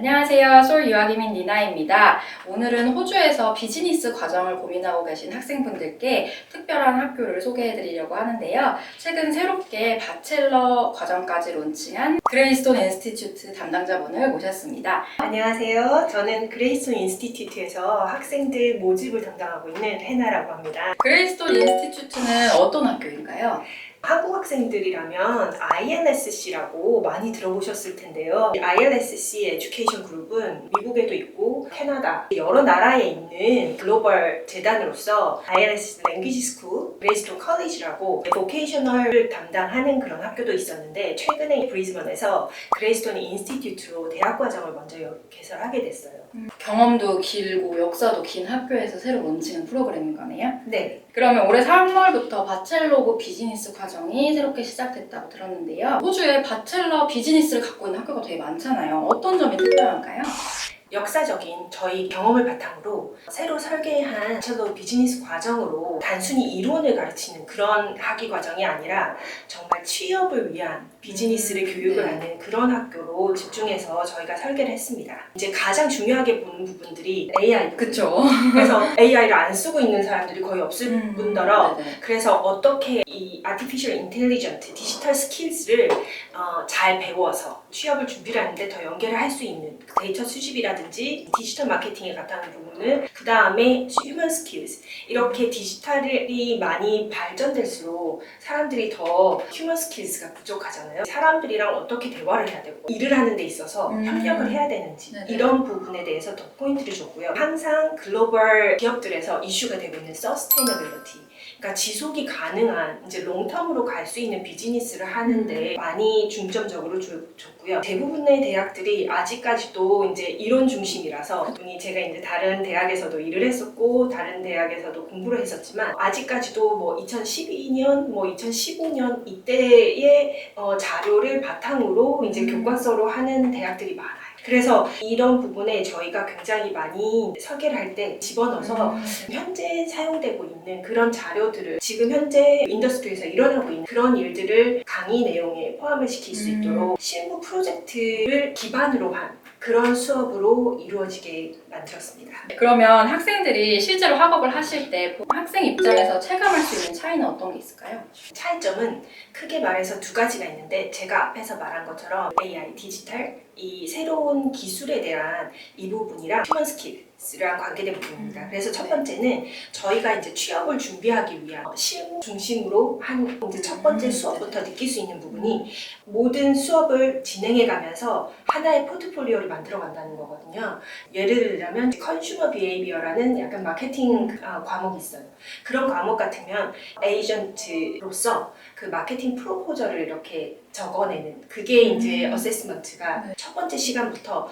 안녕하세요. 솔 유학이민 니나입니다. 오늘은 호주에서 비즈니스 과정을 고민하고 계신 학생분들께 특별한 학교를 소개해드리려고 하는데요. 최근 새롭게 바첼러 과정까지 론칭한 그레이스톤 인스티튜트 담당자분을 모셨습니다. 안녕하세요. 저는 그레이스톤 인스티튜트에서 학생들 모집을 담당하고 있는 해나라고 합니다. 그레이스톤 인스티튜트는 어떤 학교인가요? 한국 학생들이라면 ILSC라고 많이 들어보셨을 텐데요. ILSC 에듀케이션 그룹은 미국에도 있고 캐나다 여러 나라에 있는 글로벌 재단으로서 ILS 랭귀지 스쿨, 그레이스톤 컬리지라고 보케이셔널을 담당하는 그런 학교도 있었는데 최근에 브리즈번에서 그레이스톤 인스티튜트로 대학 과정을 먼저 개설하게 됐어요. 경험도 길고 역사도 긴 학교에서 새로 론칭한 프로그램인 거네요? 네. 그러면 올해 3월부터 바첼러고 비즈니스 과정이 새롭게 시작됐다고 들었는데요. 호주에 바첼러 비즈니스를 갖고 있는 학교가 되게 많잖아요. 어떤 점이 특별한가요? 역사적인 저희 경험을 바탕으로 새로 설계한 바첼러 비즈니스 과정으로 단순히 이론을 가르치는 그런 학위 과정이 아니라 정말 취업을 위한 비즈니스를 교육을 하는 그런 학교로 집중해서 저희가 설계를 했습니다. 이제 가장 중요하게 보는 부분들이 AI. 그쵸. 그래서 AI를 안 쓰고 있는 사람들이 거의 없을 뿐더러 네네. 그래서 어떻게 이 Artificial Intelligence, 디지털 스킬스를 잘 배워서 취업을 준비를 하는데 더 연계를 할 수 있는 데이터 수집이라든지 디지털 마케팅에 가까운 부분을 그 다음에 휴먼 스킬스 이렇게 디지털이 많이 발전될수록 사람들이 더 휴먼 스킬스가 부족하잖아요. 사람들이랑 어떻게 대화를 해야 되고 일을 하는 데 있어서 협력을 해야 되는지 네네. 이런 부분에 대해서 더 포인트를 줬고요. 항상 글로벌 기업들에서 이슈가 되고 있는 서스테이너빌리티 그러니까 지속이 가능한 이제 롱텀으로 갈 수 있는 비즈니스를 하는데 많이 중점적으로 줬고요. 대부분의 대학들이 아직까지도 이제 이론 중심이라서 제가 이제 다른 대학에서도 일을 했었고 다른 대학에서도 공부를 했었지만 아직까지도 뭐 2012년, 뭐 2015년 이때의 자료를 바탕으로 이제 교과서로 하는 대학들이 많아요. 그래서 이런 부분에 저희가 굉장히 많이 설계를 할 때 집어넣어서 현재 사용되고 있는 그런 자료들을 지금 현재 인더스트리에서 일어나고 있는 그런 일들을 강의 내용에 포함을 시킬 수 있도록 실무 프로젝트를 기반으로 한 그런 수업으로 이루어지게 만들었습니다. 그러면 학생들이 실제로 학업을 하실 때 학생 입장에서 체감할 수 있는 차이는 어떤 게 있을까요? 차이점은 크게 말해서 두 가지가 있는데 제가 앞에서 말한 것처럼 AI, 디지털, 이 새로운 기술에 대한 이 부분이랑 휴먼 스킬스랑 관계된 부분입니다. 그래서 첫 번째는 저희가 이제 취업을 준비하기 위한 실무 중심으로 한 이제 첫 번째 수업부터 느낄 수 있는 부분이 모든 수업을 진행해 가면서 하나의 포트폴리오를 만들어 간다는 거거든요. 예를 들자면 컨슈머 비헤이비어라는 약간 마케팅 과목이 있어요. 그런 과목 같으면 에이전트로서 그 마케팅 프로포저를 이렇게 적어내는 그게 이제 어세스먼트가 첫 번째 시간부터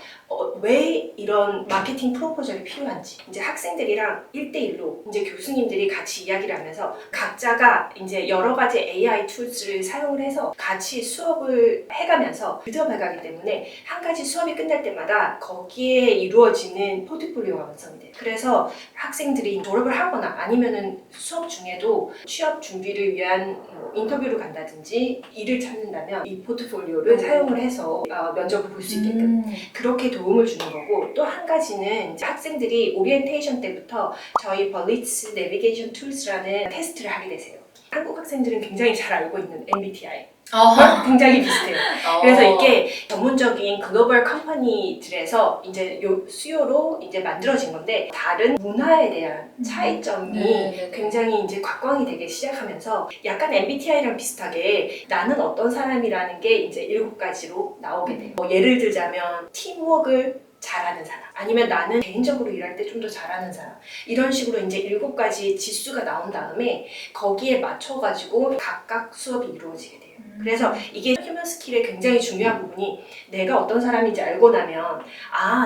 왜 이런 마케팅 프로포절이 필요한지 이제 학생들이랑 1대1로 이제 교수님들이 같이 이야기를 하면서 각자가 이제 여러 가지 AI 툴스를 사용을 해서 같이 수업을 해가면서 빌드업해가기 때문에 한 가지 수업이 끝날 때마다 거기에 이루어지는 포트폴리오가 완성이 돼요. 그래서 학생들이 졸업을 하거나 아니면은 수업 중에도 취업 준비를 위한 인터뷰를 간다든지 일을 찾는다면 이 포트폴리오를 사용을 해서 면접을 볼 수 있게끔 그렇게 도움을 주는 거고 또 한 가지는 이제 학생들이 오리엔테이션 때부터 저희 벌리츠 내비게이션 툴스라는 테스트를 하게 되세요. 한국 학생들은 굉장히 잘 알고 있는 MBTI 굉장히 비슷해요. 그래서 이게 전문적인 글로벌 컴퍼니들에서 이제 수요로 이제 만들어진 건데 다른 문화에 대한 차이점이 굉장히 이제 곽광이 되기 시작하면서 약간 MBTI랑 비슷하게 나는 어떤 사람이라는 게 이제 7가지로 나오게 돼요. 뭐 예를 들자면 팀워크를 잘하는 사람 아니면 나는 개인적으로 일할 때 좀 더 잘하는 사람 이런 식으로 이제 7가지 지수가 나온 다음에 거기에 맞춰가지고 각각 수업이 이루어지게 돼요. 그래서 이게 휴먼 스킬의 굉장히 중요한 부분이 내가 어떤 사람인지 알고 나면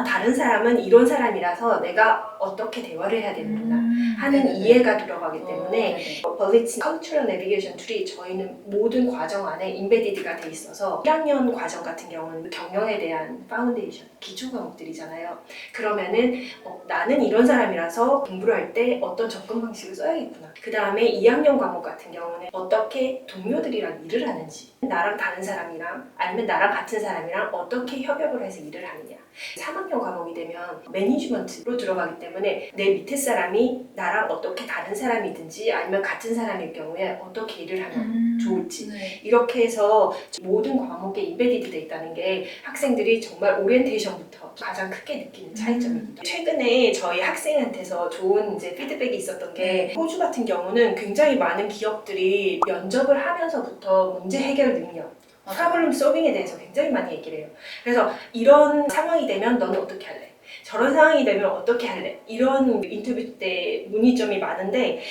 다른 사람은 이런 사람이라서 내가 어떻게 대화를 해야 되는구나 하는 이해가 들어가기 때문에 벌리츠 컨트롤 내비게이션 툴이 저희는 모든 과정 안에 인베디드가 돼 있어서 1학년 과정 같은 경우는 경영에 대한 파운데이션 기초 과목들이잖아요. 그러면은 나는 이런 사람이라서 공부를 할 때 어떤 접근 방식을 써야겠구나. 그 다음에 2학년 과목 같은 경우는 어떻게 동료들이랑 일을 하는지 건지, 나랑 다른 사람이랑 아니면 나랑 같은 사람이랑 어떻게 협업을 해서 일을 하느냐. 3학년 과목이 되면 매니지먼트로 들어가기 때문에 내 밑에 사람이 나랑 어떻게 다른 사람이든지 아니면 같은 사람일 경우에 어떻게 일을 하면 좋을지 네. 이렇게 해서 모든 과목에 인베디드 돼 있다는 게 학생들이 정말 오리엔테이션부터 가장 크게 느끼는 차이점입니다. 최근에 저희 학생한테서 좋은 이제 피드백이 있었던 게 호주 같은 경우는 굉장히 많은 기업들이 면접을 하면서부터 문제 해결 능력 프로블럼 솔빙에 대해서 굉장히 많이 얘기를 해요. 그래서 이런 상황이 되면 너는 어떻게 할래? 저런 상황이 되면 어떻게 할래? 이런 인터뷰 때 문의점이 많은데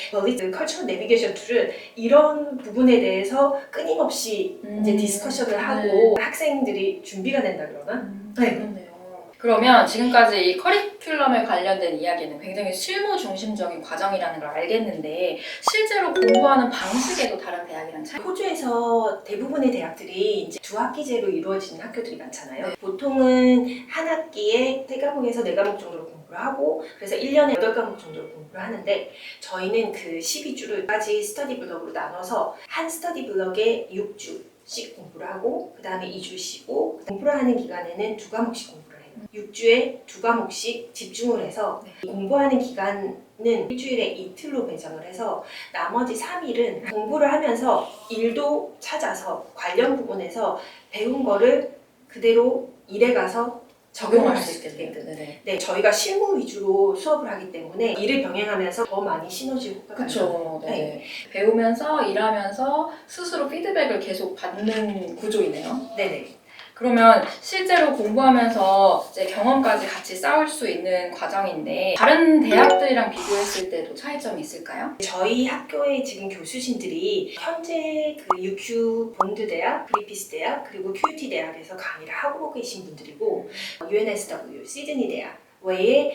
컬처럴 내비게이션 툴은 이런 부분에 대해서 끊임없이 이제 디스커션을 하고 학생들이 준비가 된다 그러나? 네. 그렇네요. 그러면 지금까지 이 커리큘럼에 관련된 이야기는 굉장히 실무 중심적인 과정이라는 걸 알겠는데 실제로 공부하는 방식에도 다른 대학이랑 차이? 호주에서 대부분의 대학들이 이제 두 학기제로 이루어지는 학교들이 많잖아요. 보통은 한 학기에 3과목에서 4과목 정도로 공부를 하고 그래서 1년에 8과목 정도로 공부를 하는데 저희는 그 12주를까지 스터디 블럭으로 나눠서 한 스터디 블럭에 6주씩 공부를 하고 그 다음에 2주 쉬고 공부를 하는 기간에는 2과목씩 공부를 해요. 6주에 2과목씩 집중을 해서 공부하는 기간은 일주일에 이틀로 배정을 해서 나머지 3일은 공부를 하면서 일도 찾아서 관련 부분에서 배운 거를 그대로 일에 가서 적용을 할 수 있게끔. 네, 저희가 실무 위주로 수업을 하기 때문에 일을 병행하면서 더 많이 시너지 효과가 그렇죠. 나요. 네. 배우면서 일하면서 스스로 피드백을 계속 받는 구조이네요. 네네. 그러면 실제로 공부하면서 이제 경험까지 같이 쌓을 수 있는 과정인데 다른 대학들이랑 비교했을 때도 차이점이 있을까요? 저희 학교의 지금 교수진들이 현재 그 UQ 본드 대학, 그리피스 대학, 그리고 QUT 대학에서 강의를 하고 계신 분들이고 UNSW, 시드니 대학 외에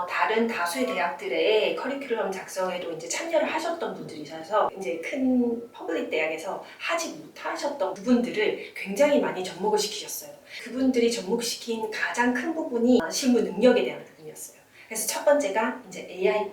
다른 다수의 대학들의 커리큘럼 작성에도 이제 참여를 하셨던 분들이셔서 이제 큰 퍼블릭 대학에서 하지 못하셨던 부분들을 굉장히 많이 접목을 시키셨어요. 그분들이 접목시킨 가장 큰 부분이 실무 능력에 대한 부분이었어요. 그래서 첫 번째가 이제 AI.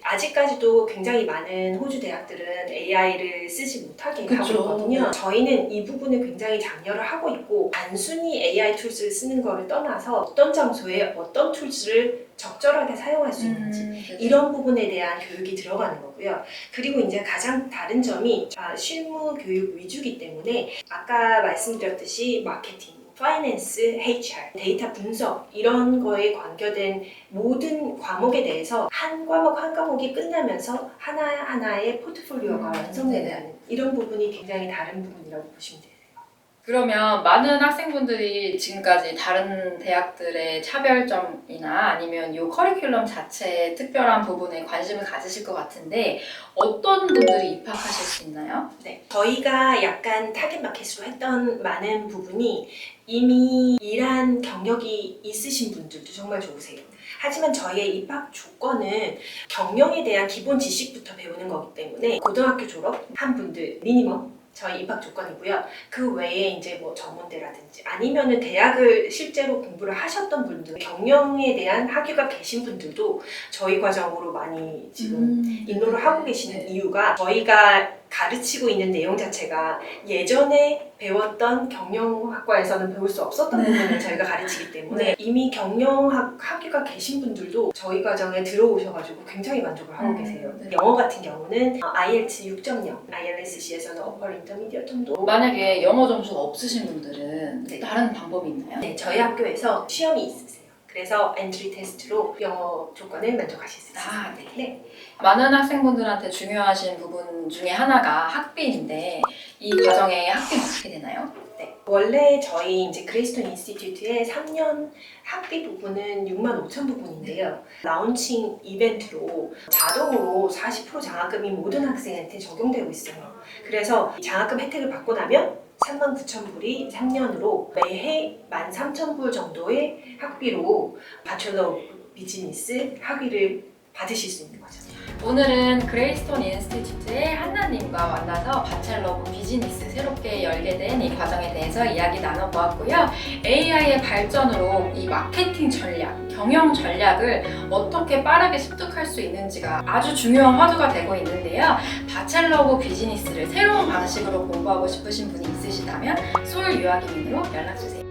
아직까지도 굉장히 많은 호주 대학들은 AI를 쓰지 못하게 하고 있거든요. 저희는 이 부분을 굉장히 장려를 하고 있고 단순히 AI 툴스를 쓰는 거를 떠나서 어떤 장소에 어떤 툴스를 적절하게 사용할 수 있는지 이런 부분에 대한 교육이 들어가는 거고요. 그리고 이제 가장 다른 점이 실무 교육 위주이기 때문에 아까 말씀드렸듯이 마케팅, 파이낸스, HR, 데이터 분석 이런 거에 관계된 모든 과목에 대해서 한 과목 한 과목이 끝나면서 하나하나의 포트폴리오가 완성되는 이런 부분이 굉장히 다른 부분이라고 보시면 돼요. 그러면 많은 학생분들이 지금까지 다른 대학들의 차별점이나 아니면 이 커리큘럼 자체의 특별한 부분에 관심을 가지실 것 같은데 어떤 분들이 입학하실 수 있나요? 네, 저희가 약간 타겟 마켓으로 했던 많은 부분이 이미 일한 경력이 있으신 분들도 정말 좋으세요. 하지만 저희의 입학 조건은 경영에 대한 기본 지식부터 배우는 거기 때문에 고등학교 졸업한 분들 미니멈 저희 입학 조건이고요. 그 외에 이제 뭐 전문대라든지 아니면은 대학을 실제로 공부를 하셨던 분들, 경영에 대한 학위가 계신 분들도 저희 과정으로 많이 지금 인도를 하고 계시는 이유가 저희가 가르치고 있는 내용 자체가 예전에 배웠던 경영학과에서는 배울 수 없었던 부분을 저희가 가르치기 때문에 이미 경영학 학위가 계신 분들도 저희 과정에 들어오셔가지고 굉장히 만족을 하고 계세요. 영어 같은 경우는 IELTS 6.0, ILSC에서는 어퍼 인터미디어 정도. 만약에 영어 점수가 없으신 분들은 다른 방법이 있나요? 네, 저희 학교에서 시험이 있으세요. 그래서 엔트리 테스트로 영어 조건을 만족하실 수 있습니다. 네. 많은 학생분들한테 중요하신 부분 중에 하나가 학비인데 이 과정의 학비는 어떻게 되나요? 네, 원래 저희 이제 그레이스톤 인스티튜트의 3년 학비 부분은 65,000 부분인데요. 라운칭 이벤트로 자동으로 40% 장학금이 모든 학생한테 적용되고 있어요. 그래서 장학금 혜택을 받고 나면 39,000불이 3년으로 매해 13,000불 정도의 학비로 바첼러 비즈니스 학위를 받으실 수 있는 거죠. 오늘은 그레이스톤 인스티튜트의 한나님과 만나서 바첼러 오브 비즈니스 새롭게 열게 된 이 과정에 대해서 이야기 나눠보았고요. AI의 발전으로 이 마케팅 전략, 경영 전략을 어떻게 빠르게 습득할 수 있는지가 아주 중요한 화두가 되고 있는데요. 바첼러 오브 비즈니스를 새로운 방식으로 공부하고 싶으신 분이 있으시다면 소울 유아기민으로 연락주세요.